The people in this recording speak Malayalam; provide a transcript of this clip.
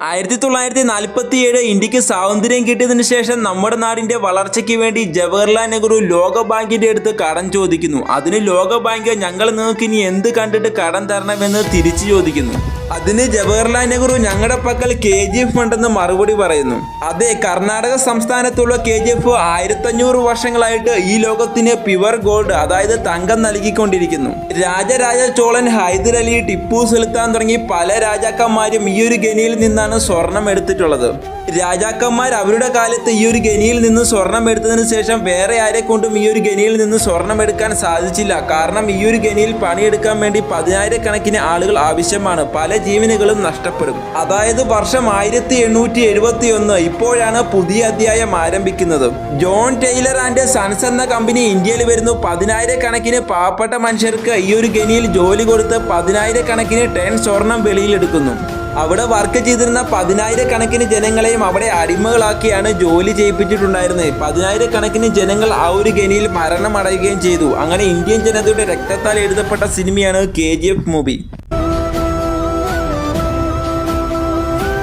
1947 ഇന്ത്യക്ക് സ്വാതന്ത്ര്യം കിട്ടിയതിനു ശേഷം നമ്മുടെ നാടിന്റെ വളർച്ചയ്ക്ക് വേണ്ടി ജവഹർലാൽ നെഹ്റു ലോക ബാങ്കിന്റെ അടുത്ത് കടം ചോദിക്കുന്നു. അതിന് ലോക ബാങ്ക് ഞങ്ങൾ നിങ്ങൾക്ക് ഇനി എന്ത് കണ്ടിട്ട് കടം തരണമെന്ന് തിരിച്ചു ചോദിക്കുന്നു. അതിന് ജവഹർലാൽ നെഹ്റു ഞങ്ങളുടെ പക്കൽ KGF ഉണ്ടെന്ന് മറുപടി പറയുന്നു. അതെ, കർണാടക സംസ്ഥാനത്തുള്ള KGF 1500 വർഷങ്ങളായിട്ട് ഈ ലോകത്തിന് പ്യുവർ ഗോൾഡ്, അതായത് തങ്കം നൽകിക്കൊണ്ടിരിക്കുന്നു. രാജരാജ ചോളൻ, ഹൈദർ അലി, ടിപ്പു സുൽത്താൻ തുടങ്ങി പല രാജാക്കന്മാരും ഈ ഒരു ഖനിയിൽ നിന്നാണ് സ്വർണം എടുത്തിട്ടുള്ളത്. രാജാക്കന്മാർ അവരുടെ കാലത്ത് ഈ ഒരു ഖനിയിൽ നിന്ന് സ്വർണം എടുത്തതിന് ശേഷം വേറെ ആരെ കൊണ്ടും ഈ ഒരു ഖനിയിൽ നിന്ന് സ്വർണം എടുക്കാൻ സാധിച്ചില്ല. കാരണം ഈ ഒരു ഖനിയിൽ പണിയെടുക്കാൻ വേണ്ടി 10,000 ആളുകൾ ആവശ്യമാണ്. പല ജീവനുകളും നഷ്ടപ്പെടും. അതായത് വർഷം 1871. ഇപ്പോഴാണ് പുതിയ അധ്യായം ആരംഭിക്കുന്നത്. ജോൺ ടൈലർ ആൻഡ് സൺസ് എന്ന കമ്പനി ഇന്ത്യയിൽ വരുന്നു. 10,000 പാവപ്പെട്ട മനുഷ്യർക്ക് ഈ ഒരു ഖനിയിൽ ജോലി കൊടുത്ത് 10,000 ടൺ സ്വർണം വെളിയിലെടുക്കുന്നു. അവിടെ വർക്ക് ചെയ്തിരുന്ന 10,000 ജനങ്ങളെയും അവിടെ അടിമകളാക്കിയാണ് ജോലി ചെയ്യിപ്പിച്ചിട്ടുണ്ടായിരുന്നത്. 10,000 ജനങ്ങൾ ആ ഒരു ഖനിയിൽ മരണമടയുകയും ചെയ്തു. അങ്ങനെ ഇന്ത്യൻ ജനതയുടെ രക്തത്താൽ എഴുതപ്പെട്ട സിനിമയാണ് KGF മൂവി.